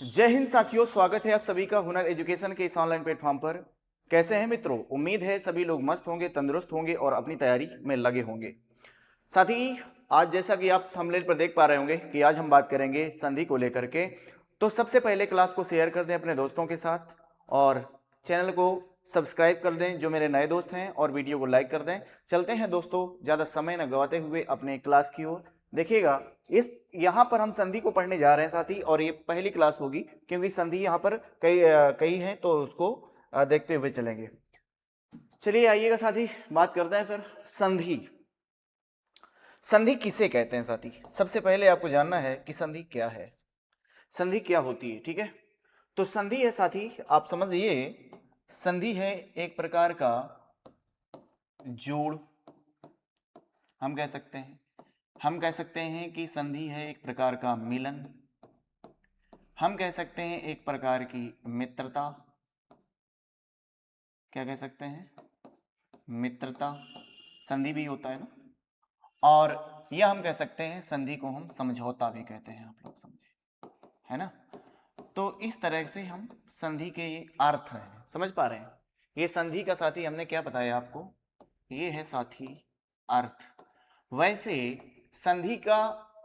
जय हिंद साथियों, स्वागत है आप सभी का हुनर एजुकेशन के इस ऑनलाइन प्लेटफॉर्म पर। कैसे हैं मित्रों? उम्मीद है सभी लोग मस्त होंगे, तंदुरुस्त होंगे और अपनी तैयारी में लगे होंगे। साथी, आज जैसा कि आप थंबनेल पर देख पा रहे होंगे कि आज हम बात करेंगे संधि को लेकर के। तो सबसे पहले क्लास को शेयर कर दें अपने दोस्तों के साथ और चैनल को सब्सक्राइब कर दें जो मेरे नए दोस्त हैं, और वीडियो को लाइक कर दें। चलते हैं दोस्तों, ज़्यादा समय न गवाते हुए अपने क्लास की ओर। देखिएगा, इस यहाँ पर हम संधि को पढ़ने जा रहे हैं साथी, और ये पहली क्लास होगी क्योंकि संधि यहाँ पर कई हैं, तो उसको देखते हुए चलेंगे। चलिए आइएगा साथी, बात करते हैं फिर संधि। संधि किसे कहते हैं साथी? सबसे पहले आपको जानना है कि संधि क्या है, संधि क्या होती है। ठीक है, तो संधि है साथी, आप समझिए, संधि है एक प्रकार का जोड़। हम कह सकते हैं कि संधि है एक प्रकार का मिलन। हम कह सकते हैं एक प्रकार की मित्रता। क्या कह सकते हैं? मित्रता। संधि भी होता है ना। और यह हम कह सकते हैं संधि को हम समझौता भी कहते हैं, आप लोग समझे, है ना। तो इस तरह से हम संधि के ये अर्थ हैं, समझ पा रहे हैं। ये संधि का साथी हमने क्या बताया आपको, ये है साथी अर्थ। वैसे संधि का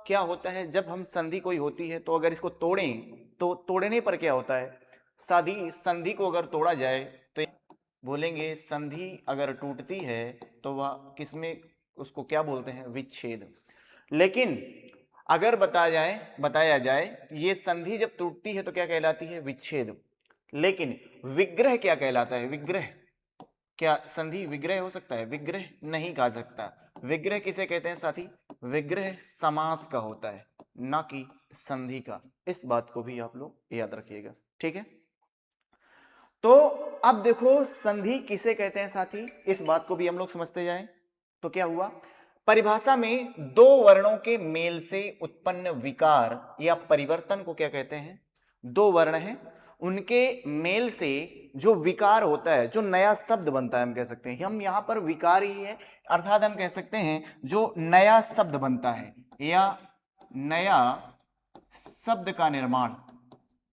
क्या होता है, जब हम संधि कोई होती है तो अगर इसको तोड़ें तो तोड़ने पर क्या होता है, संधि को अगर तोड़ा जाए तो बोलेंगे संधि अगर टूटती है तो वह किसमें, उसको क्या बोलते हैं, विच्छेद। लेकिन अगर बताया जाए ये संधि जब टूटती है तो क्या कहलाती है, विच्छेद। लेकिन विग्रह क्या कहलाता है, विग्रह। क्या संधि विग्रह हो सकता है? विग्रह नहीं कहा सकता। विग्रह किसे कहते हैं साथी? विग्रह समास का होता है, ना कि संधि का। इस बात को भी आप लोग याद रखिएगा, ठीक है। तो अब देखो संधि किसे कहते हैं साथी, इस बात को भी हम लोग समझते जाएं। तो क्या हुआ, परिभाषा में दो वर्णों के मेल से उत्पन्न विकार या परिवर्तन को क्या कहते हैं? दो वर्ण हैं, उनके मेल से जो विकार होता है, जो नया शब्द बनता है, हम कह सकते हैं, हम यहां पर विकार ही है, अर्थात हम कह सकते हैं जो नया शब्द बनता है या नया शब्द का निर्माण,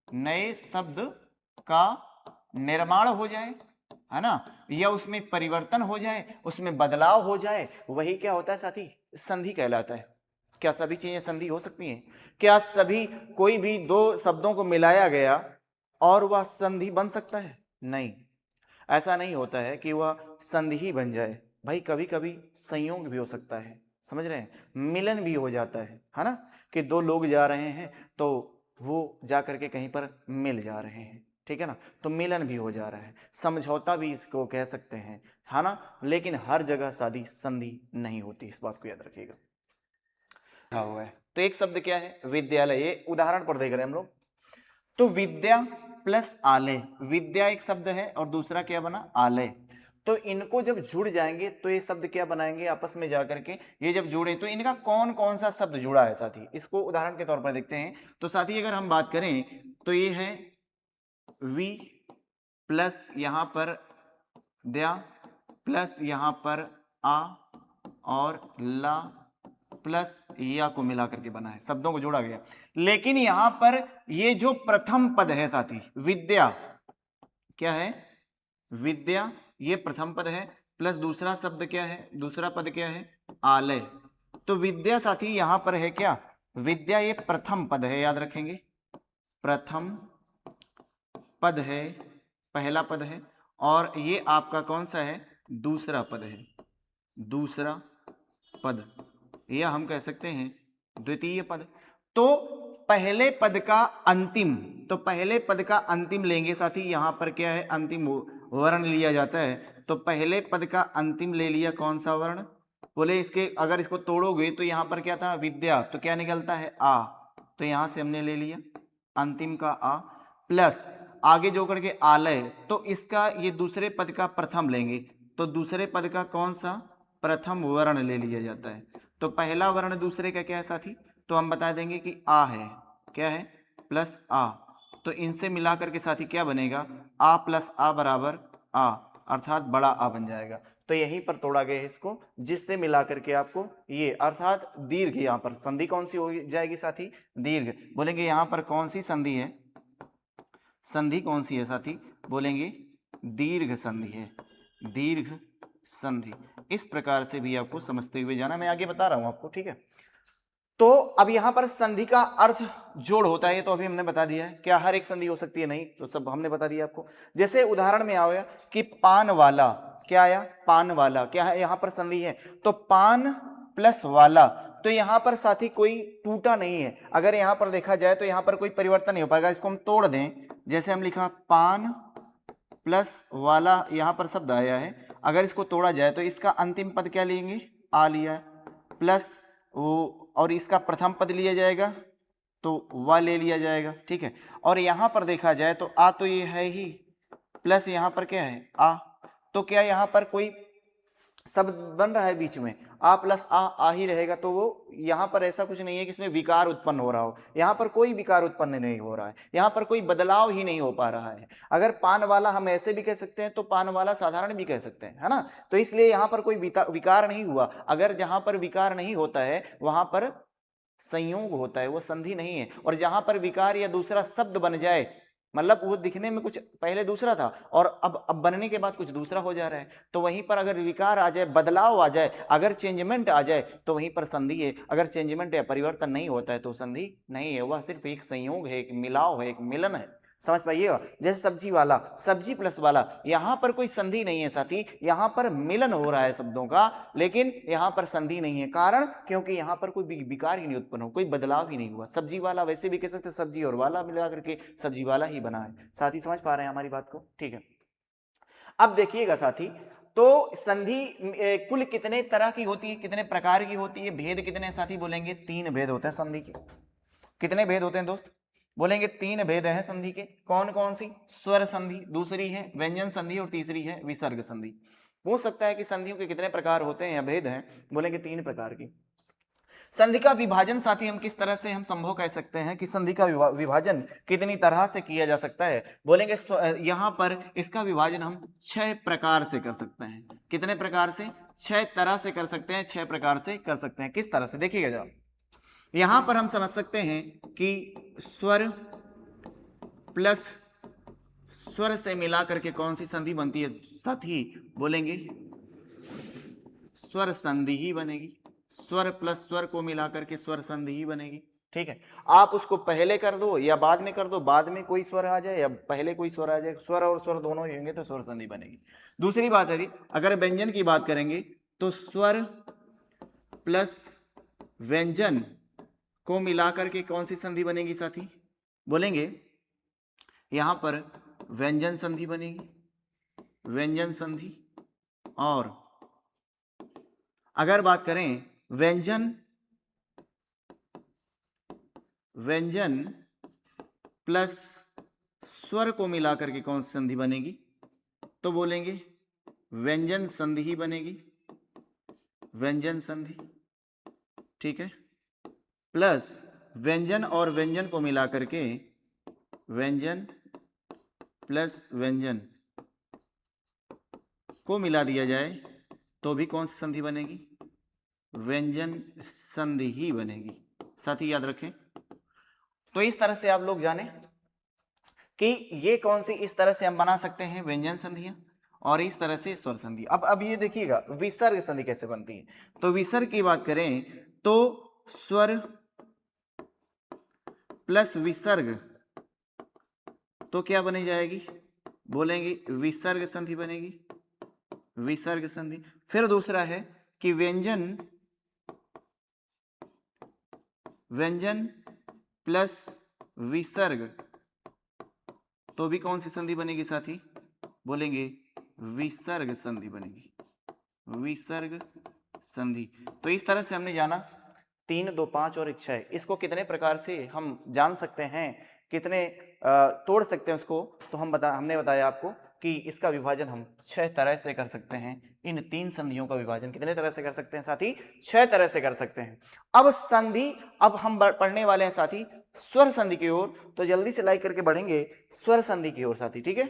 नए शब्द का निर्माण हो जाए, है ना, या उसमें परिवर्तन हो जाए, उसमें बदलाव हो जाए, वही क्या होता है साथी, संधि कहलाता है। क्या सभी चीजें संधि हो सकती हैं? क्या सभी, कोई भी दो शब्दों को मिलाया गया और वह संधि बन सकता है? नहीं, ऐसा नहीं होता है कि वह संधि ही बन जाए। भाई कभी कभी संयोग भी हो सकता है, समझ रहे हैं, मिलन भी हो जाता है ना, कि दो लोग जा रहे हैं तो वो जा करके कहीं पर मिल जा रहे हैं, ठीक है ना, तो मिलन भी हो जा रहा है, समझौता भी इसको कह सकते हैं, है ना। लेकिन हर जगह शादी संधि नहीं होती, इस बात को याद रखिएगा। हुआ है तो एक शब्द क्या है, विद्यालय, ये उदाहरण पर देख रहे हैं हम लोग। तो विद्या प्लस आलय, विद्या एक शब्द है और दूसरा क्या बना, आलय। तो इनको जब जुड़ जाएंगे तो ये शब्द क्या बनाएंगे, आपस में जाकर के ये जब जुड़े तो इनका कौन कौन सा शब्द जुड़ा है साथी, इसको उदाहरण के तौर पर देखते हैं। तो साथी अगर हम बात करें तो ये है वी प्लस यहां पर द्या प्लस यहां पर आ और ला प्लस या को मिलाकर के बना है, शब्दों को जोड़ा गया। लेकिन यहां पर ये जो प्रथम पद है साथी, विद्या, क्या है, विद्या, ये प्रथम पद है, प्लस दूसरा शब्द क्या है, दूसरा पद क्या है, आलय। तो विद्या साथी यहां पर है क्या, विद्या ये प्रथम पद है, याद रखेंगे, प्रथम पद है, पहला पद है, और ये आपका कौन सा है, दूसरा पद है, दूसरा पद, या हम कह सकते हैं द्वितीय पद। तो पहले पद का अंतिम, तो पहले पद का अंतिम लेंगे साथी, यहां पर क्या है, अंतिम वर्ण लिया जाता है। तो पहले पद का अंतिम ले लिया, कौन सा वर्ण, बोले इसके अगर इसको तोड़ोगे तो यहां पर क्या था, विद्या, तो क्या निकलता है, आ, तो यहां से हमने ले लिया अंतिम का आ, प्लस आगे जो करके आलय, तो इसका ये दूसरे पद का प्रथम लेंगे, तो दूसरे पद का कौन सा, प्रथम वर्ण ले लिया जाता है। तो पहला वर्ण दूसरे का क्या है साथी, तो हम बता देंगे कि आ है, क्या है, प्लस आ। तो इनसे मिलाकर के साथी क्या बनेगा, आ प्लस आ बराबर आ, अर्थात बड़ा आ बन जाएगा। तो यहीं पर तोड़ा गया है इसको, जिससे मिलाकर के आपको ये अर्थात दीर्घ, यहां पर संधि कौन सी हो जाएगी साथी, दीर्घ। बोलेंगे यहां पर कौन सी संधि है, संधि कौन सी है साथी? बोलेंगे दीर्घ संधि है, दीर्घ संधि। इस प्रकार से भी आपको समझते हुए जाना, मैं आगे बता रहा हूं आपको, ठीक है। तो अब यहां पर संधि का अर्थ जोड़ होता है, ये तो अभी हमने बता दिया है। क्या हर एक संधि हो सकती है? नहीं, तो सब हमने बता दिया आपको। जैसे उदाहरण में आया कि पान वाला, क्या आया? पान वाला, क्या है यहां पर संधि है, तो पान प्लस वाला, तो यहां पर साथी कोई टूटा नहीं है। अगर यहां पर देखा जाए तो यहां पर कोई परिवर्तन नहीं हो पाएगा। इसको हम तोड़ दें, जैसे हम लिखा पान प्लस वाला, यहां पर शब्द आया है, अगर इसको तोड़ा जाए तो इसका अंतिम पद क्या लेंगे? आ लिया, प्लस वो, और इसका प्रथम पद लिया जाएगा तो व ले लिया जाएगा, ठीक है। और यहां पर देखा जाए तो आ तो ये है ही, प्लस यहां पर क्या है? आ, तो क्या यहां पर कोई शब्द बन रहा है बीच में? आ प्लस आ ही रहेगा। तो वो यहां पर ऐसा कुछ नहीं है कि इसमें विकार उत्पन्न हो रहा हो, यहां पर कोई विकार उत्पन्न नहीं हो रहा है, यहां पर कोई बदलाव ही नहीं हो पा रहा है। अगर पान वाला हम ऐसे भी कह सकते हैं, तो पान वाला साधारण भी कह सकते हैं, है ना। तो इसलिए यहां पर कोई विकार नहीं हुआ। अगर जहां पर विकार नहीं होता है वहां पर संयोग होता है, वो संधि नहीं है। और जहां पर विकार या दूसरा शब्द बन जाए, मतलब वो दिखने में कुछ पहले दूसरा था और अब बनने के बाद कुछ दूसरा हो जा रहा है, तो वहीं पर अगर विकार आ जाए, बदलाव आ जाए, अगर चेंजमेंट आ जाए, तो वहीं पर संधि है। अगर चेंजमेंट या परिवर्तन नहीं होता है तो संधि नहीं है, वह सिर्फ एक संयोग है, एक मिलाव है, एक मिलन है। समझ पाइएगा। जैसे सब्जी वाला, सब्जी प्लस वाला, यहां पर कोई संधि नहीं है साथी, यहां पर मिलन हो रहा है शब्दों का, लेकिन यहां पर संधि नहीं है। कारण, क्योंकि यहां पर कोई विकार ही नहीं उत्पन्न हो, कोई बदलाव ही नहीं हुआ। सब्जी वाला वैसे भी कह सकते, सब्जी और वाला मिला करके सब्जी वाला ही बना है। साथी समझ पा रहे हैं हमारी बात को? ठीक है। अब देखिएगा साथी, तो संधि कुल कितने तरह की होती है, कितने प्रकार की होती है, भेद कितने साथी? बोलेंगे 3 भेद होते हैं संधि के। कितने भेद होते हैं दोस्त? बोलेंगे 3 भेद हैं संधि के। कौन कौन सी? स्वर संधि, दूसरी है व्यंजन संधि, और तीसरी है विसर्ग संधि। पूछ सकता है कि संधियों के कितने प्रकार होते हैं या भेद हैं? बोलेंगे 3 प्रकार की। संधि का विभाजन साथी हम किस तरह से हम संभव कह सकते हैं कि संधि का विभाजन कितनी तरह से किया जा सकता है? बोलेंगे यहां पर इसका विभाजन हम 6 प्रकार से कर सकते हैं। कितने प्रकार से? 6 तरह से कर सकते हैं, 6 प्रकार से कर सकते हैं। किस तरह से? देखिएगा जरा, यहां पर हम समझ सकते हैं कि स्वर प्लस स्वर से मिलाकर के कौन सी संधि बनती है साथी? बोलेंगे स्वर संधि ही बनेगी। स्वर प्लस स्वर को मिलाकर के स्वर संधि ही बनेगी, ठीक है। आप उसको पहले कर दो या बाद में कर दो, बाद में कोई स्वर आ जाए या पहले कोई स्वर आ जाए, स्वर और स्वर दोनों ही होंगे तो स्वर संधि बनेगी। दूसरी बात है, अगर व्यंजन की बात करेंगे तो स्वर प्लस व्यंजन को मिलाकर के कौन सी संधि बनेगी साथी? बोलेंगे यहां पर व्यंजन संधि बनेगी, व्यंजन संधि। और अगर बात करें व्यंजन प्लस स्वर को मिलाकर के कौन सी संधि बनेगी? तो बोलेंगे व्यंजन संधि ही बनेगी, व्यंजन संधि, ठीक है। प्लस व्यंजन और व्यंजन को मिलाकर के व्यंजन प्लस व्यंजन को मिला दिया जाए तो भी कौन सी संधि बनेगी? व्यंजन संधि ही बनेगी। साथी याद रखें। तो इस तरह से आप लोग जाने कि ये कौन सी, इस तरह से हम बना सकते हैं व्यंजन संधियां, और इस तरह से स्वर संधि। अब ये देखिएगा विसर्ग संधि कैसे बनती है। तो विसर्ग की बात करें तो स्वर प्लस विसर्ग तो क्या बनी जाएगी? बोलेंगे विसर्ग संधि बनेगी, विसर्ग संधि। फिर दूसरा है कि व्यंजन प्लस विसर्ग तो भी कौन सी संधि बनेगी साथी? बोलेंगे विसर्ग संधि बनेगी, विसर्ग संधि। तो इस तरह से हमने जाना 3, 2, 5 और 6। इसको कितने प्रकार से हम जान सकते हैं, कितने तोड़ सकते हैं उसको, तो हमने बताया आपको कि इसका विभाजन हम 6 तरह से कर सकते हैं। इन 3 संधियों का विभाजन कितने तरह से कर सकते हैं साथी? 6 तरह से कर सकते हैं। अब संधि, अब हम पढ़ने वाले हैं साथी स्वर संधि की ओर, तो जल्दी से लाइक करके बढ़ेंगे स्वर संधि की ओर साथी, ठीक है।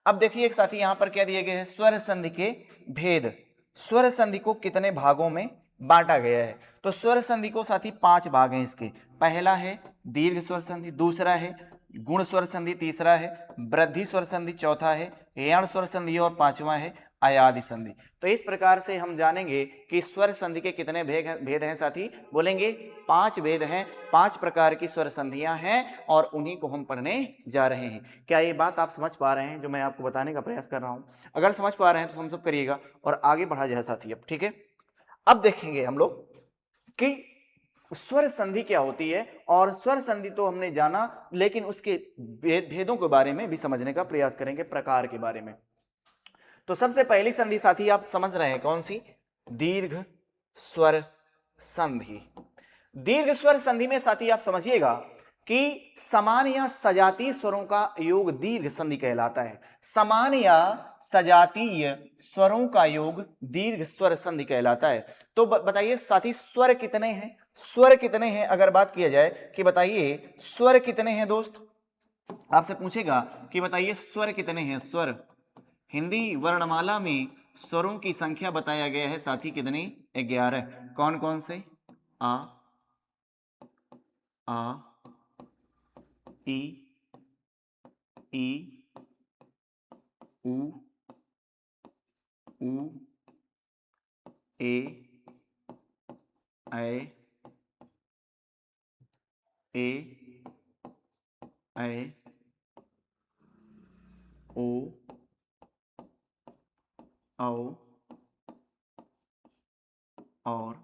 अब देखिए एक साथी यहां पर क्या दिए गए हैं, स्वर संधि के भेद। स्वर संधि को कितने भागों में बांटा गया है? तो स्वर संधि को साथी 5 भाग हैं इसके। पहला है दीर्घ स्वर संधि, दूसरा है गुण स्वर संधि तीसरा है, वृद्धि स्वर संधि चौथा है, यण स्वर संधि और पांचवा है अयादि संधि। तो इस प्रकार से हम जानेंगे कि स्वर संधि के कितने भेद हैं साथी, बोलेंगे 5 भेद हैं, 5 प्रकार की स्वर संधियां हैं और उन्हीं को हम पढ़ने जा रहे हैं। क्या ये बात आप समझ पा रहे हैं जो मैं आपको बताने का प्रयास कर रहा हूं? अगर समझ पा रहे हैं तो हम सब करिएगा और आगे बढ़ा जाए साथी। अब ठीक है, अब देखेंगे हम लोग कि स्वर संधि क्या होती है, और स्वर संधि तो हमने जाना, लेकिन उसके भेदों के बारे में भी समझने का प्रयास करेंगे, प्रकार के बारे में। तो सबसे पहली संधि साथी आप समझ रहे हैं कौन सी? दीर्घ स्वर संधि। दीर्घ स्वर संधि में साथी आप समझिएगा कि समान या सजातीय स्वरों का योग दीर्घ संधि कहलाता है। समान या सजातीय स्वरों का योग दीर्घ स्वर संधि कहलाता है। तो बताइए साथी स्वर कितने हैं? स्वर कितने हैं अगर बात किया जाए कि बताइए स्वर कितने हैं दोस्त, आपसे पूछेगा कि बताइए स्वर कितने हैं। स्वर हिंदी वर्णमाला में स्वरों की संख्या बताया गया है साथी कितने? 11। कौन कौन से? आ ई ई उ ए ऐ ओ औ और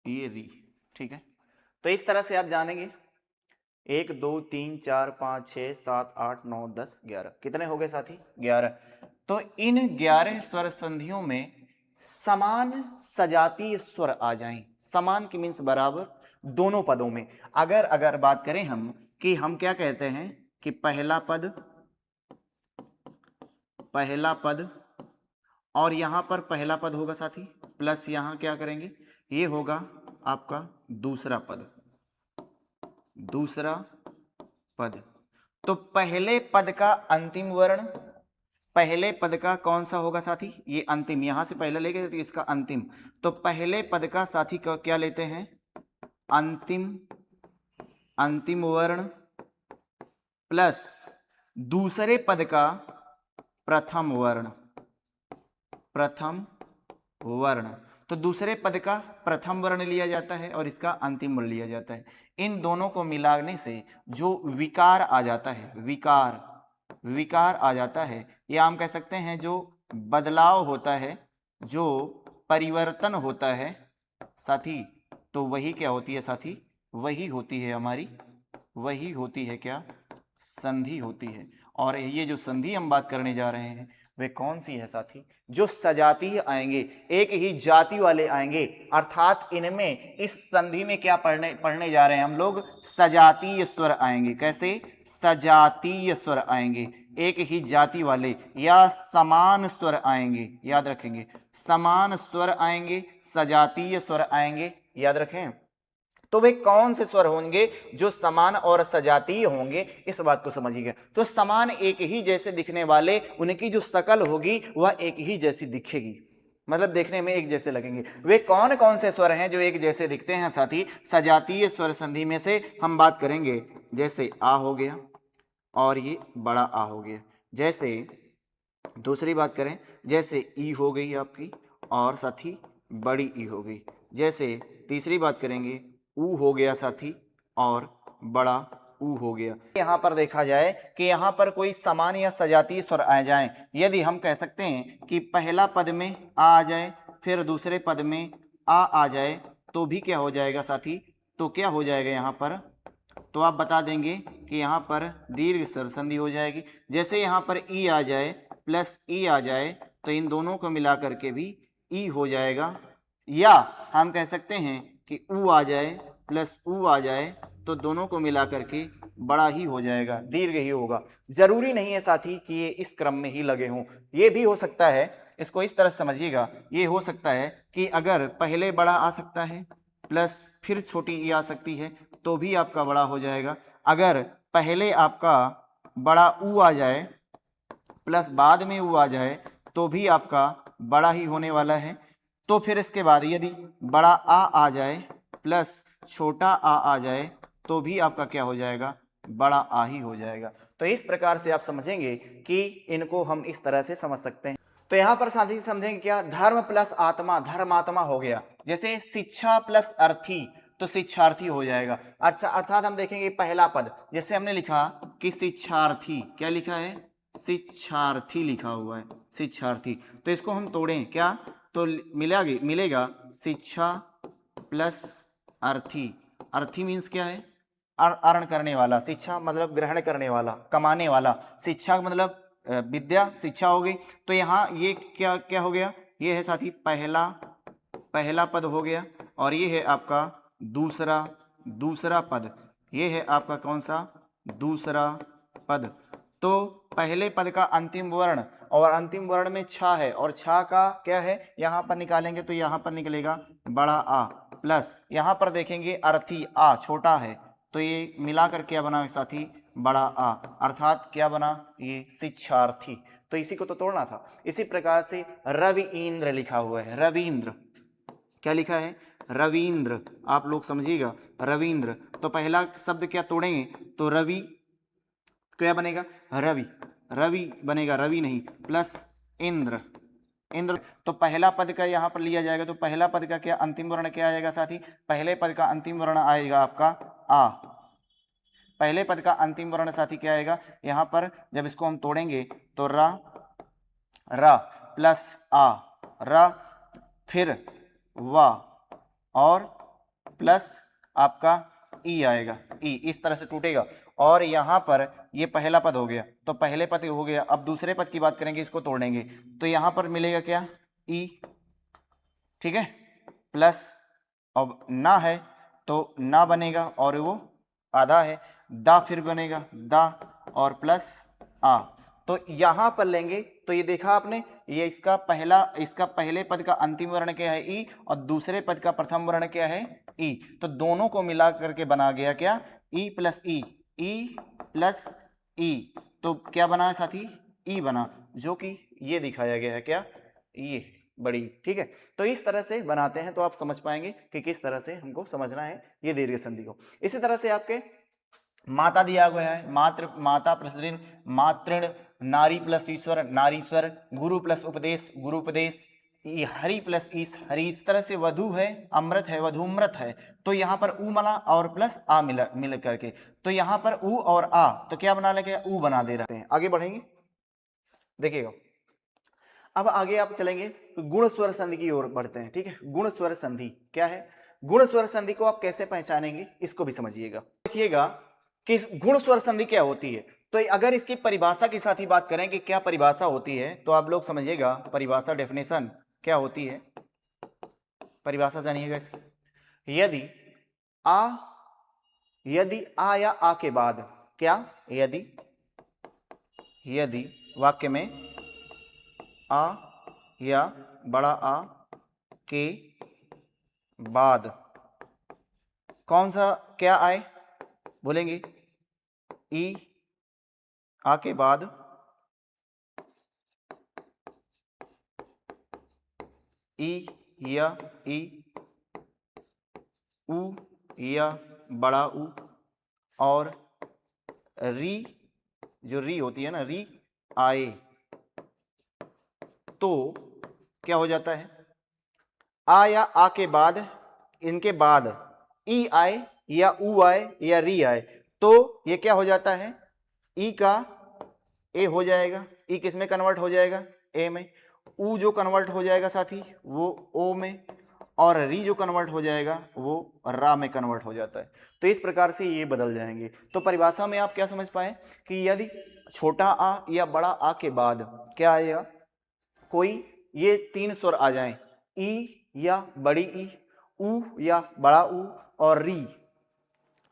ये री। ठीक है, तो इस तरह से आप जानेंगे 1 2 3 4 5 6 7 8 9 10 11। कितने हो गए साथी? 11। तो इन 11 स्वर संधियों में समान सजातीय स्वर आ जाएं। समान की मीन्स बराबर, दोनों पदों में। अगर बात करें हम कि हम क्या कहते हैं कि पहला पद और यहां पर पहला पद होगा साथी, प्लस यहां क्या करेंगे, ये होगा आपका दूसरा पद। तो पहले पद का अंतिम वर्ण, पहले पद का कौन सा होगा साथी? ये अंतिम, यहां से पहले लेके तो इसका अंतिम। तो पहले पद का साथी क्या लेते हैं? अंतिम वर्ण प्लस दूसरे पद का प्रथम वर्ण। तो दूसरे पद का प्रथम वर्ण लिया जाता है और इसका अंतिम वर्ण लिया जाता है। इन दोनों को मिलाने से जो विकार आ जाता है, विकार आ जाता है, या हम कह सकते हैं जो बदलाव होता है, जो परिवर्तन होता है साथी, तो वही क्या होती है साथी? वही होती है हमारी, वही होती है क्या? संधि होती है। और ये जो संधि हम बात करने जा रहे हैं वे कौन सी है साथी? जो सजातीय आएंगे, एक ही जाति वाले आएंगे, अर्थात इनमें इस संधि में क्या पढ़ने जा रहे हैं हम लोग? सजातीय स्वर आएंगे। कैसे? सजातीय स्वर आएंगे, एक ही जाति वाले, या समान स्वर आएंगे। याद रखेंगे, समान स्वर आएंगे, सजातीय स्वर आएंगे, याद रखें। तो वे कौन से स्वर होंगे जो समान और सजातीय होंगे, इस बात को समझिएगा। तो समान एक ही जैसे दिखने वाले, उनकी जो शकल होगी वह एक ही जैसी दिखेगी, मतलब देखने में एक जैसे लगेंगे। वे कौन कौन से स्वर हैं जो एक जैसे दिखते हैं साथी? सजातीय स्वर संधि में से हम बात करेंगे, जैसे आ हो गया और ये बड़ा आ हो गया। जैसे दूसरी बात करें, जैसे ई हो गई आपकी और साथी बड़ी ई हो गई। जैसे तीसरी बात करेंगे, ऊ हो गया साथी और बड़ा ऊ हो गया। यहाँ पर देखा जाए कि यहाँ पर कोई समान या सजातीय स्वर आ जाए, यदि हम कह सकते हैं कि पहला पद में आ जाए, फिर दूसरे पद में आ जाए, तो भी क्या हो जाएगा साथी? तो क्या हो जाएगा यहाँ पर? तो आप बता देंगे कि यहाँ पर दीर्घ स्वर संधि हो जाएगी। जैसे यहाँ पर ई आ जाए प्लस ई आ जाए, तो इन दोनों को मिला करके भी ई हो जाएगा। या हम कह सकते हैं कि ऊ आ जाए प्लस ऊ आ जाए, तो दोनों को मिला करके बड़ा ही हो जाएगा, दीर्घ ही होगा। जरूरी नहीं है साथी कि ये इस क्रम में ही लगे हों, ये भी हो सकता है, इसको इस तरह समझिएगा, ये हो सकता है कि अगर पहले बड़ा आ सकता है प्लस फिर छोटी ई आ सकती है, तो भी आपका बड़ा हो जाएगा। अगर पहले आपका बड़ा ऊ आ जाए प्लस बाद में ऊ आ जाए, तो भी आपका बड़ा ही होने वाला है। तो फिर इसके बाद यदि बड़ा आ जाए प्लस छोटा आ जाए, तो भी आपका क्या हो जाएगा? बड़ा आ ही हो जाएगा। तो इस प्रकार से आप समझेंगे कि इनको हम इस तरह से समझ सकते हैं। तो यहां पर साथ ही समझेंगे क्या, धर्म प्लस आत्मा, धर्मात्मा हो गया। जैसे शिक्षा प्लस अर्थी, तो शिक्षार्थी हो जाएगा। अच्छा, अर्थात हम देखेंगे पहला पद, जैसे हमने लिखा कि शिक्षार्थी, क्या लिखा है, शिक्षार्थी लिखा हुआ है, शिक्षार्थी। तो इसको हम तोड़ें क्या, तो मिलेगा शिक्षा प्लस अर्थी। अर्थी मीन्स क्या है, अर्न करने वाला, शिक्षा मतलब ग्रहण करने वाला, कमाने वाला, शिक्षा मतलब विद्या, शिक्षा हो गई। तो यहाँ ये क्या क्या हो गया, ये है साथी पहला पद हो गया, और ये है आपका दूसरा पद, ये है आपका कौन सा, दूसरा पद। तो पहले पद का अंतिम वर्ण, और अंतिम वर्ण में छा है, और छा का क्या है, यहां पर निकालेंगे तो यहां पर निकलेगा बड़ा आ, प्लस यहां पर देखेंगे अर्थी, आ छोटा है, तो ये मिलाकर क्या बना साथी, बड़ा आ, अर्थात क्या बना, ये शिक्षार्थी। तो इसी को तो तोड़ना था। इसी प्रकार से रवि इंद्र लिखा हुआ है, रविंद्र, क्या लिखा है, रविंद्र, आप लोग समझिएगा, रविंद्र। तो पहला शब्द क्या तोड़ेंगे, तो रवि, क्या बनेगा, रवि, रवि बनेगा, रवि नहीं, प्लस इंद्र, इंद्र। तो पहला पद का यहां पर लिया जाएगा, तो पहला पद का क्या अंतिम वर्ण क्या आएगा साथी, पहले पद का अंतिम वर्ण आएगा आपका आ, पहले पद का अंतिम वर्ण साथी क्या आएगा, यहां पर जब इसको हम तोड़ेंगे तो र प्लस आ, र, फिर वा, और प्लस आपका ई आएगा, ई, इस तरह से टूटेगा। और यहां पर ये पहला पद हो गया, तो पहले पद हो गया। अब दूसरे पद की बात करेंगे, इसको तोड़ेंगे तो यहां पर मिलेगा क्या, ई, ठीक है, प्लस, अब ना है तो ना बनेगा, और वो आधा है, दा फिर बनेगा दा, और प्लस आ। तो यहां पर लेंगे तो ये देखा आपने, ये इसका पहले पद का अंतिम वर्ण क्या है, ई, और दूसरे पद का प्रथम वर्ण क्या है, ई। तो दोनों को मिला करके बना गया क्या, ई प्लस ई, ई प्लस ई। तो क्या बना है साथी, ई बना, जो कि ये दिखाया गया है क्या, ये बड़ी, ठीक है। तो इस तरह से बनाते हैं तो आप समझ पाएंगे कि किस तरह से हमको समझना है ये दीर्घ संधि को। इसी तरह से आपके माता दिया गया है, माता प्लस ऋण, मातृण, नारी प्लस ईश्वर, नारीश्वर, गुरु प्लस उपदेश, गुरुपदेश, हरि प्लस ईश, हरि। इस तरह से वधु है, अमृत है, वधूमृत है। तो यहाँ पर ऊ मला और प्लस आ मिल करके, तो यहाँ पर ऊ और आ, तो क्या बना लगे, ऊ बना दे रहे हैं। आगे बढ़ेंगे, देखिएगा। अब आगे आप चलेंगे तो गुण स्वर संधि की ओर बढ़ते हैं, ठीक है। गुण स्वर संधि क्या है, गुण स्वर संधि को आप कैसे पहचानेंगे, इसको भी समझिएगा। देखिएगा कि गुण स्वर संधि क्या होती है। तो अगर इसकी परिभाषा के साथ ही बात करें कि क्या परिभाषा होती है, तो आप लोग समझिएगा परिभाषा, डेफिनेशन क्या होती है, परिभाषा जानिएगा इसकी। यदि आ या आ के बाद क्या, यदि वाक्य में आ या बड़ा आ के बाद कौन सा क्या आए, बोलेंगे ई, आ के बाद ई या ई, ऊ या बड़ा ऊ, और री, जो री होती है ना, री आए, तो क्या हो जाता है, आ या आ के बाद, इनके बाद ई आए या ऊ आए या री आए, तो ये क्या हो जाता है, ई का ए हो जाएगा, ई किस में कन्वर्ट हो जाएगा, ए में। ऊ जो कन्वर्ट हो जाएगा साथी वो ओ में, और री जो कन्वर्ट हो जाएगा वो रा में कन्वर्ट हो जाता है। तो इस प्रकार से ये बदल जाएंगे। तो परिभाषा में आप क्या समझ पाए कि यदि छोटा आ या बड़ा आ के बाद क्या आएगा, कोई ये तीन स्वर आ जाएं, ई या बड़ी ई, ऊ या बड़ा ऊ, और री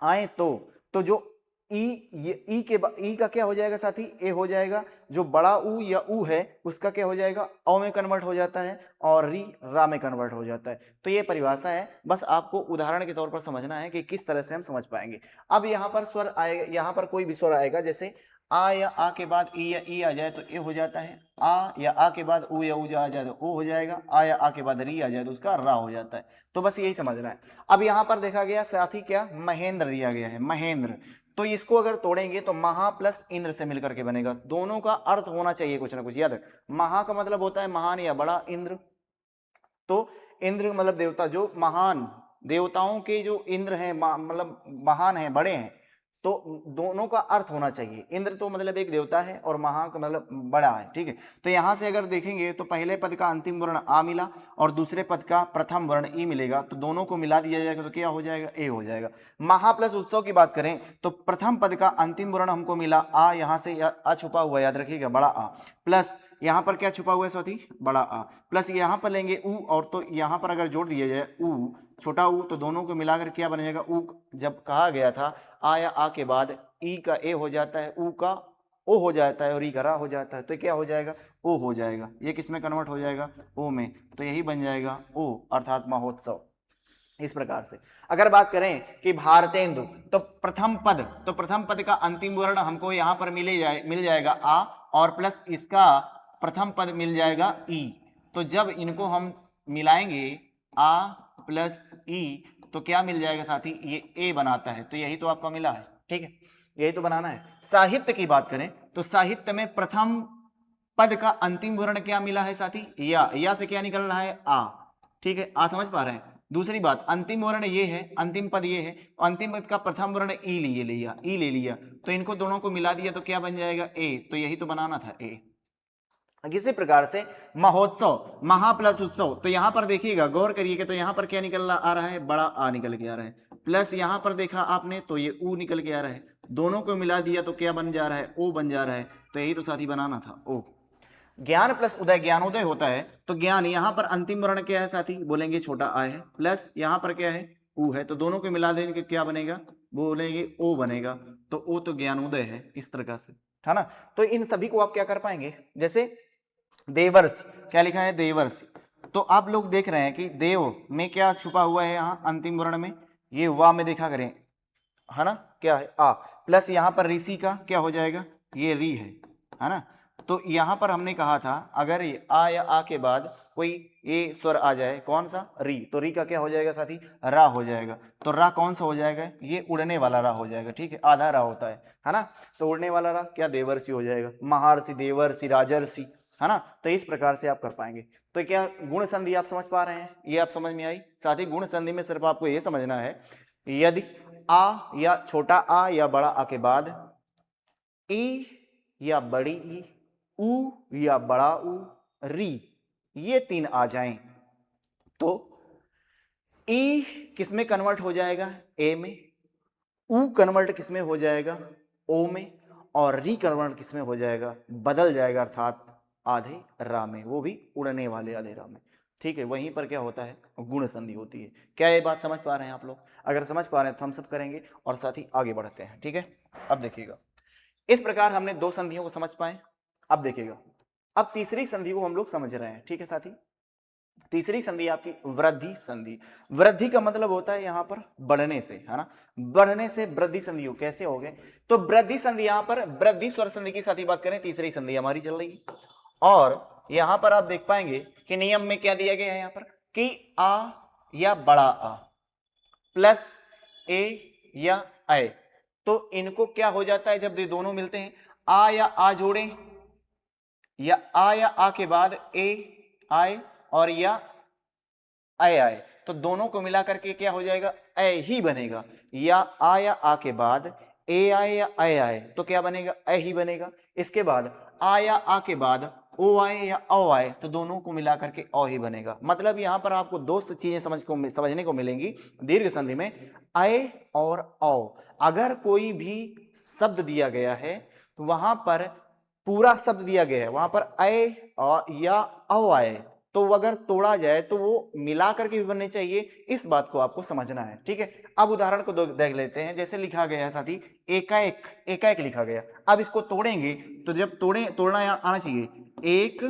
आए, तो जो ई का क्या हो जाएगा साथी, ए हो जाएगा। जो बड़ा ऊ या ऊ है उसका क्या हो जाएगा, औ में कन्वर्ट हो जाता है, और री रा में कन्वर्ट हो जाता है। तो ये परिभाषा है, बस आपको उदाहरण के तौर पर समझना है कि किस तरह से हम समझ पाएंगे। अब यहाँ पर स्वर आएगा, यहाँ पर कोई भी स्वर आएगा, जैसे आ या आ के बाद ई या ई आ जाए तो ए हो जाता है, आ या आ के बाद ऊ या ऊ आ जाए तो ओ हो जाएगा, आ या आ के बाद री आ जाए तो उसका रा हो जाता है। तो बस यही समझना है। अब यहाँ पर देखा गया साथी क्या, महेंद्र दिया गया है, महेंद्र। तो इसको अगर तोड़ेंगे तो महा प्लस इंद्र से मिलकर के बनेगा, दोनों का अर्थ होना चाहिए कुछ ना कुछ। याद है, महा का मतलब होता है महान या बड़ा, इंद्र, तो इंद्र मतलब देवता, जो महान देवताओं के जो इंद्र हैं, मतलब महान है, बड़े हैं, तो दोनों का अर्थ होना चाहिए। इंद्र तो मतलब एक देवता है और महा का मतलब बड़ा है, ठीक है। तो यहां से अगर देखेंगे तो पहले पद का अंतिम वर्ण आ मिला और दूसरे पद का प्रथम वर्ण ई मिलेगा, तो दोनों को मिला दिया जाएगा तो क्या हो जाएगा, ए हो जाएगा। महा प्लस उत्सव की बात करें तो प्रथम पद का अंतिम वर्ण हमको मिला आ, यहां से आ छुपा हुआ, याद रखिएगा, बड़ा आ, प्लस यहां पर क्या छुपा हुआ है साथी, बड़ा आ, प्लस यहां पर लेंगे ऊ, और तो यहां पर अगर जोड़ दिया जाए ऊ, छोटा ऊ, तो दोनों को मिलाकर क्या बन जाएगा, ऊ। जब कहा गया था आ या आ के बाद ई का ए हो जाता है, ऊ का ओ हो जाता है और ई का रा हो जाता है, तो क्या हो जाएगा, ओ हो जाएगा। ये किस में कन्वर्ट हो जाएगा, ओ में, तो यही बन जाएगा ओ, अर्थात महोत्सव। इस प्रकार से अगर बात करें कि भारतेंदु, तो प्रथम पद का अंतिम वर्ण हमको यहां पर मिल जाएगा आ, और प्लस इसका प्रथम पद मिल जाएगा ई। तो जब इनको हम मिलाएंगे आ प्लस ई, तो क्या मिल जाएगा साथी, ये ए बनाता है, तो यही तो आपका मिला है, ठीक है, यही तो बनाना है। साहित्य की बात करें तो साहित्य में प्रथम पद का अंतिम वर्ण क्या मिला है साथी, या से क्या निकल रहा है, आ, ठीक है, आ समझ पा रहे हैं। दूसरी बात, अंतिम वर्ण ये है, अंतिम पद ये है, अंतिम पद का प्रथम वर्ण ई ले लिया, तो इनको दोनों को मिला दिया तो क्या बन जाएगा, ए, तो यही तो बनाना था, ए। किसी प्रकार से महोत्सव, महा प्लस उत्सव, तो यहां पर देखिएगा, गौर करिएगा, तो यहां पर क्या निकल आ रहा है, बड़ा आ निकल के आ रहा है, प्लस यहां पर देखा आपने तो ये ऊ निकल के आ रहा है, दोनों को मिला दिया तो क्या बन जा रहा है, ओ बन जा रहा है, तो यही तो साथी बनाना था, ओ। ज्ञान प्लस उदय, ज्ञानोदय होता है, तो ज्ञान यहां पर अंतिम वर्ण क्या है साथी, बोलेंगे छोटा आ है, प्लस यहां पर क्या है, ऊ है, तो दोनों को मिला देंगे क्या बनेगा, बोलेंगे ओ बनेगा, तो ओ तो ज्ञानोदय है, इस तरह से, है ना। तो इन सभी को आप क्या कर पाएंगे, जैसे देवर्षि, क्या लिखा है, देवर्षि, तो आप लोग देख रहे हैं कि देव में क्या छुपा हुआ है यहाँ अंतिम वर्ण में, ये वा में देखा करें, है ना, क्या है, आ, प्लस यहाँ पर ऋषि का क्या हो जाएगा, ये री है ना। तो यहाँ पर हमने कहा था अगर ये आ या आ के बाद कोई ये स्वर आ जाए, कौन सा, री, तो री का क्या हो जाएगा साथी, रा हो जाएगा, तो रा कौन सा हो जाएगा, ये उड़ने वाला रा हो जाएगा, ठीक है, आधा रा होता है ना, तो उड़ने वाला रा क्या, देवर्षि हो जाएगा, महर्षि, देवर्षि, राजर्षि, है ना। तो इस प्रकार से आप कर पाएंगे। तो क्या गुण संधि आप समझ पा रहे हैं, ये आप समझ में आई। साथ ही गुण संधि में सिर्फ आपको ये समझना है, यदि आ या छोटा आ या बड़ा आ के बाद ई या बड़ी ई, ऊ या बड़ा ऊ, री, ये तीन आ जाएं तो ई किस में कन्वर्ट हो जाएगा, ए में, ऊ कन्वर्ट किस में हो जाएगा, ओ में, और री कन्वर्ट किस में हो जाएगा, बदल जाएगा, अर्थात आधे रा में, वो भी उड़ने वाले आधे रा में, ठीक है। वहीं पर क्या होता है, गुण संधि होती है। क्या ये बात समझ पा रहे हैं आप लोग, अगर समझ पा रहे हैं तो हम सब करेंगे और साथ ही आगे बढ़ते हैं, ठीक है। अब देखिएगा, इस प्रकार हमने दो संधियों को समझ पाए। अब देखिएगा, अब तीसरी संधि को हम लोग समझ रहे हैं, ठीक है साथी। तीसरी संधि आपकी वृद्धि संधि। वृद्धि का मतलब होता है यहां पर बढ़ने से, है ना, बढ़ने से वृद्धि संधि हो, कैसे हो गए, तो वृद्धि संधि यहां पर वृद्धि स्वर संधि की साथी बात करें, तीसरी संधि हमारी चल रही है, और यहां पर आप देख पाएंगे कि नियम में क्या दिया गया है यहां पर कि आ या बड़ा आ प्लस ए या ऐ, तो इनको क्या हो जाता है जब ये दोनों मिलते हैं, आ या आ जोड़ें, या आ या आ के बाद ए आए और या ऐ आए, तो दोनों को मिलाकर के क्या हो जाएगा, ऐ ही बनेगा। या आ के बाद ए आए या ऐ आए तो क्या बनेगा, ऐ ही बनेगा। इसके बाद आ या आ के बाद ओ आए या औ आए तो दोनों को मिलाकर के औ ही बनेगा। मतलब यहां पर आपको दो चीजें समझने को मिलेंगी दीर्घ संधि में, ऐ और औ। अगर कोई भी शब्द दिया गया है तो वहां पर पूरा शब्द दिया गया है, वहां पर ऐ या औ आए तो अगर तोड़ा जाए तो वो मिलाकर के भी बनने चाहिए, इस बात को आपको समझना है, ठीक है। अब उदाहरण को देख लेते हैं, जैसे लिखा गया है साथी एकाएक, एकाएक लिखा गया। अब इसको तोड़ेंगे तो जब तोड़ना आना चाहिए, एक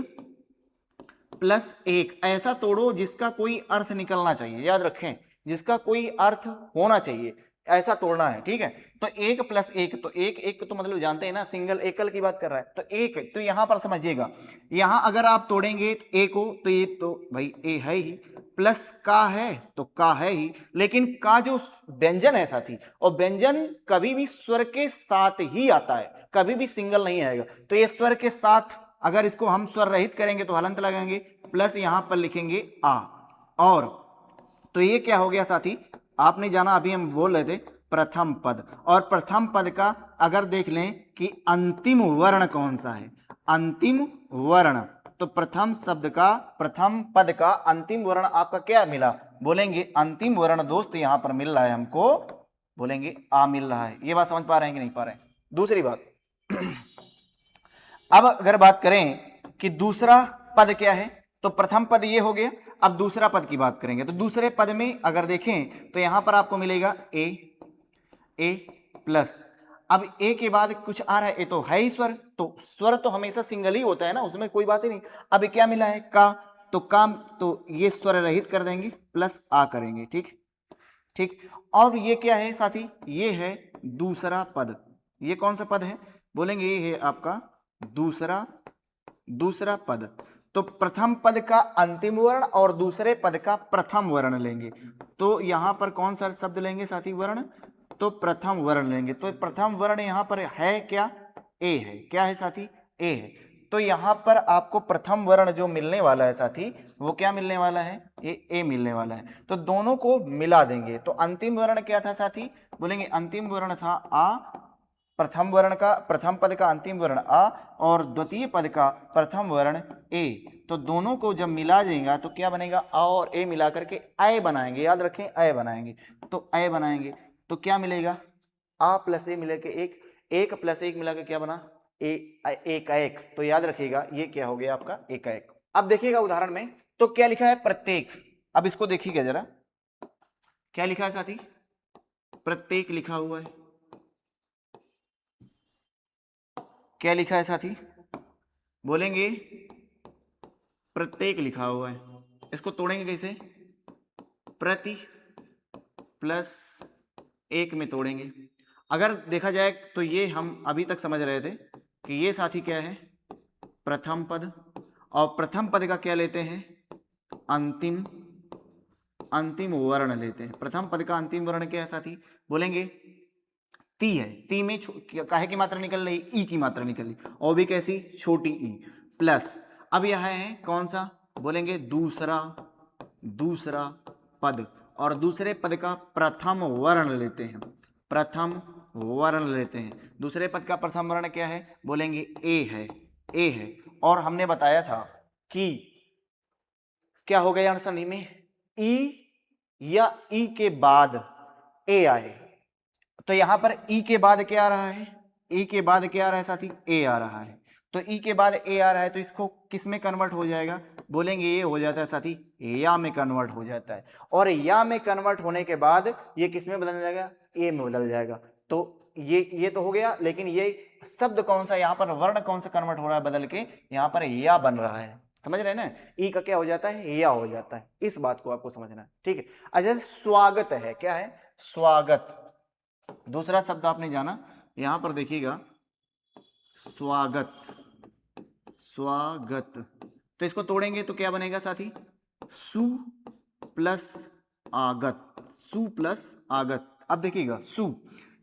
प्लस एक, ऐसा तोड़ो जिसका कोई अर्थ निकलना चाहिए, याद रखें जिसका कोई अर्थ होना चाहिए। ऐसा तोड़ना है, ठीक है। तो एक प्लस एक, तो एक तो मतलब जानते हैं ना, सिंगल एकल की बात कर रहा है, तो एक, तो यहां पर समझिएगा, यहां अगर आप तोड़ेंगे ए को, तो ये तो भाई ए है ही, प्लस का है तो का है ही, लेकिन का जो व्यंजन है साथी, और व्यंजन कभी भी स्वर के साथ ही आता है, कभी भी सिंगल नहीं आएगा। तो ये स्वर के साथ, अगर इसको हम स्वर रहित करेंगे तो हलंत लगाएंगे, प्लस यहां पर लिखेंगे आ, और तो ये क्या हो गया साथी, आपने जाना अभी हम बोल रहे थे प्रथम पद, और प्रथम पद का अगर देख लें कि अंतिम वर्ण कौन सा है, अंतिम वर्ण, तो प्रथम शब्द का, प्रथम पद का अंतिम वर्ण आपका क्या मिला, बोलेंगे अंतिम वर्ण दोस्त यहां पर मिल रहा है हमको, बोलेंगे आ मिल रहा है। ये बात समझ पा रहे हैं कि नहीं पा रहे हैं? दूसरी बात, अब अगर बात करें कि दूसरा पद क्या है, तो प्रथम पद ये हो गया, अब दूसरा पद की बात करेंगे, तो दूसरे पद में अगर देखें तो यहां पर आपको मिलेगा ए प्लस, अब ए के बाद कुछ आ रहा है, ए तो है ही स्वर, तो स्वर तो हमेशा सिंगल ही होता है ना, उसमें कोई बात ही नहीं। अब क्या मिला है का, तो काम, तो ये स्वर रहित कर देंगे, प्लस आ करेंगे, ठीक ठीक। और ये क्या है साथी, ये है दूसरा पद, ये कौन सा पद है, बोलेंगे ये है आपका दूसरा, दूसरा पद। तो प्रथम पद का अंतिम वर्ण और दूसरे पद का प्रथम वर्ण लेंगे, तो यहां पर कौन सा शब्द लेंगे साथी, वर्ण, तो प्रथम वर्ण लेंगे। तो प्रथम वर्ण यहां पर है क्या, ए है, क्या है साथी, ए है। तो यहां पर आपको प्रथम वर्ण जो मिलने वाला है साथी, वो क्या मिलने वाला है, ये ए मिलने वाला है। तो दोनों को मिला देंगे, तो अंतिम वर्ण क्या था साथी, बोलेंगे अंतिम वर्ण था आ, प्रथम वर्ण का, प्रथम पद का अंतिम वर्ण आ, और द्वितीय पद का प्रथम वर्ण ए, तो दोनों को जब मिला देगा तो क्या बनेगा, आ और ए मिला करके अय बनाएंगे, याद रखें अय बनाएंगे, तो अय बनाएंगे तो क्या मिलेगा, आ प्लस ए मिला के एक, एक प्लस एक मिला के क्या बना, ए, एक एक, तो याद रखिएगा ये क्या हो गया आपका एक एक। अब देखिएगा उदाहरण में, तो क्या लिखा है प्रत्येक, अब इसको देखिएगा जरा, क्या लिखा है साथी, प्रत्येक लिखा हुआ है, क्या लिखा है साथी, बोलेंगे प्रत्येक लिखा हुआ है, इसको तोड़ेंगे कैसे, प्रति प्लस एक में तोड़ेंगे। अगर देखा जाए तो ये हम अभी तक समझ रहे थे कि ये साथी क्या है, प्रथम पद, और प्रथम पद का क्या लेते हैं, अंतिम, अंतिम वर्ण लेते हैं। प्रथम पद का अंतिम वर्ण क्या है साथी, बोलेंगे ती है, ती में काहे की मात्रा निकल रही, ई की मात्रा निकल रही, और भी कैसी, छोटी ई, प्लस अब यह है कौन सा, बोलेंगे दूसरा, दूसरा पद, और दूसरे पद का प्रथम वर्ण लेते हैं, प्रथम वर्ण लेते हैं। दूसरे पद का प्रथम वर्ण क्या है, बोलेंगे ए है, ए है। और हमने बताया था कि क्या हो गया संधि में, ई या ई के बाद ए आए, तो यहां पर ई के बाद क्या आ रहा है, ई के बाद क्या आ रहा है साथी, ए आ रहा है, तो ई के बाद ए आ रहा है, तो इसको किस में कन्वर्ट हो जाएगा, बोलेंगे ये हो जाता है साथी या में कन्वर्ट हो जाता है, और या में कन्वर्ट होने के बाद ये किस में बदल जाएगा, ए में बदल जाएगा। तो ये तो हो गया, लेकिन ये शब्द कौन सा, यहाँ पर वर्ण कौन सा कन्वर्ट हो रहा है बदल के, यहाँ पर या बन रहा है, समझ रहे हैं ना, ई का क्या हो जाता है, या हो जाता है, इस बात को आपको समझना है, ठीक है। अच्छा स्वागत है, क्या है, स्वागत, दूसरा शब्द आपने जाना, यहां पर देखिएगा स्वागत, स्वागत, तो इसको तोड़ेंगे तो क्या बनेगा साथी, सु प्लस आगत, सु प्लस आगत। अब देखिएगा सु,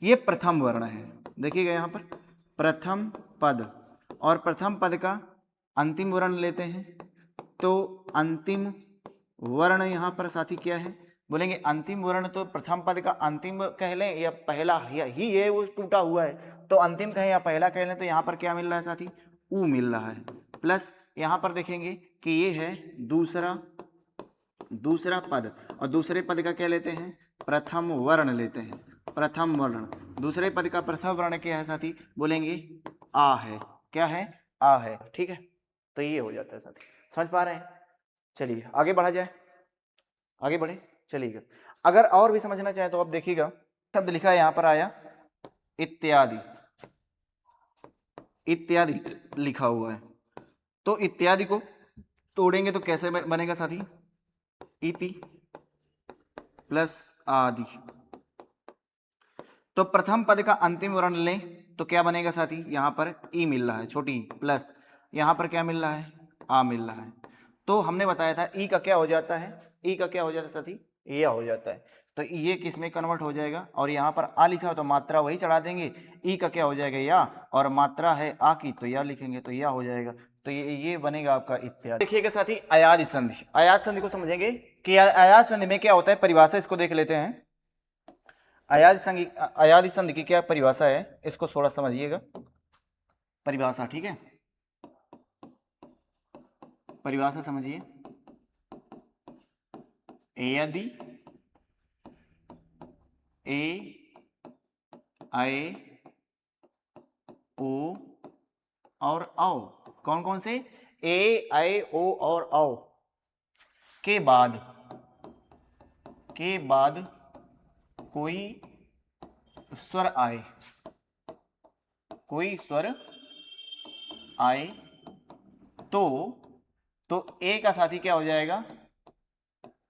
ये प्रथम वर्ण है, देखिएगा यहां पर प्रथम पद, और प्रथम पद का अंतिम वर्ण लेते हैं, तो अंतिम वर्ण यहां पर साथी क्या है, बोलेंगे अंतिम वर्ण, तो प्रथम पद का अंतिम कह लें या पहला ही है, वो टूटा हुआ है, तो अंतिम कहें या पहला कह लें, तो यहां पर क्या मिल रहा है साथी, ऊ मिल रहा है, प्लस यहां पर देखेंगे कि ये है दूसरा, दूसरा पद, और दूसरे पद का क्या लेते हैं, प्रथम वर्ण लेते हैं, प्रथम वर्ण, दूसरे पद का प्रथम वर्ण क्या है साथी, बोलेंगे आ है, क्या है, आ है, ठीक है। तो ये हो जाता है साथी, समझ पा रहे हैं, चलिए आगे बढ़ा जाए, आगे बढ़े, चलिएगा। अगर और भी समझना चाहे तो अब देखिएगा, शब्द लिखा है यहां पर आया इत्यादि, इत्यादि लिखा हुआ है, तो इत्यादि को तोड़ेंगे तो कैसे बनेगा साथी, इति प्लस आदि, तो प्रथम पद का अंतिम वर्ण लें तो क्या बनेगा साथी, यहाँ पर ई मिल रहा है छोटी प्लस, यहाँ पर क्या मिल रहा है, आ मिल रहा है। तो हमने बताया था ई का क्या हो जाता है, ई का क्या हो जाता है साथी, या हो जाता है। तो ये किस में कन्वर्ट हो जाएगा, और यहाँ पर आ लिखा हो तो मात्रा वही चढ़ा देंगे, ई का क्या हो जाएगा या, और मात्रा है आ की तो या लिखेंगे तो या हो जाएगा। तो ये बनेगा आपका इत्यादि। देखिएगा साथी अयादि संधि, अयाद संधि को समझेंगे कि अयाद संधि में क्या होता है, परिभाषा इसको देख लेते हैं। अयादि संधि की क्या परिभाषा है, इसको थोड़ा समझिएगा परिभाषा, ठीक है। परिभाषा समझिए, यदि ए आए ओ और औ, कौन कौन से, ए आए ओ और औ के बाद कोई स्वर आए, कोई स्वर आए तो ए का साथी क्या हो जाएगा,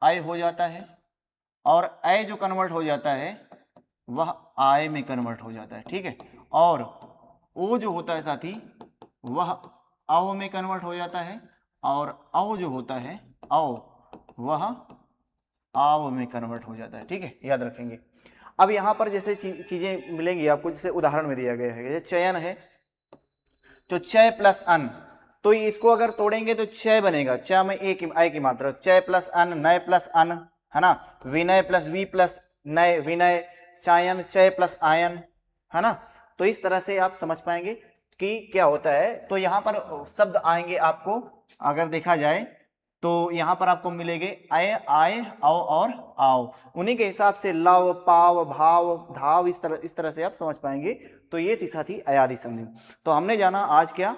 आय हो जाता है, और आय जो कन्वर्ट हो जाता है वह आय में कन्वर्ट हो जाता है, ठीक है। और ओ जो होता है साथी वह औ में कन्वर्ट हो जाता है, और औ जो होता है औ वह आव में कन्वर्ट हो जाता है, ठीक है, याद रखेंगे। अब यहां पर जैसे चीजें मिलेंगी आपको, जैसे उदाहरण में दिया गया है, जैसे चयन है तो चय प्लस अन, तो इसको अगर तोड़ेंगे तो चय बनेगा, चय में ए की आय की मात्रा, चय प्लस अन, नय प्लस अन, है ना, विनय प्लस वी प्लस नय विनय, चायन चय प्लस आयन, है ना। तो इस तरह से आप समझ पाएंगे कि क्या होता है। तो यहाँ पर शब्द आएंगे आपको, अगर देखा जाए तो यहाँ पर आपको मिलेंगे आय आय आओ और आओ, उन्हीं के हिसाब से लव पाव भाव धाव, इस तरह से आप समझ पाएंगे। तो ये थी साथी अयादि संधि। तो हमने जाना आज क्या,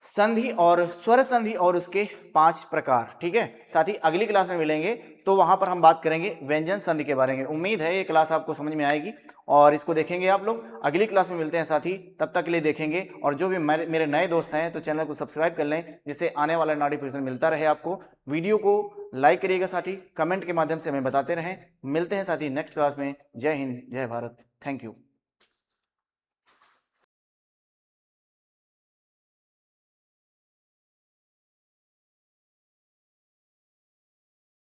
संधि और स्वर संधि और उसके 5 प्रकार, ठीक है। साथी अगली क्लास में मिलेंगे तो वहां पर हम बात करेंगे व्यंजन संधि के बारे में। उम्मीद है ये क्लास आपको समझ में आएगी और इसको देखेंगे आप लोग। अगली क्लास में मिलते हैं साथी, तब तक के लिए देखेंगे। और जो भी मेरे नए दोस्त हैं तो चैनल को सब्सक्राइब कर लें, जिससे आने वाला नोटिफिकेशन मिलता रहे आपको। वीडियो को लाइक करिएगा साथी, कमेंट के माध्यम से हमें बताते रहें। मिलते हैं साथी नेक्स्ट क्लास में। जय हिंद, जय भारत, थैंक यू।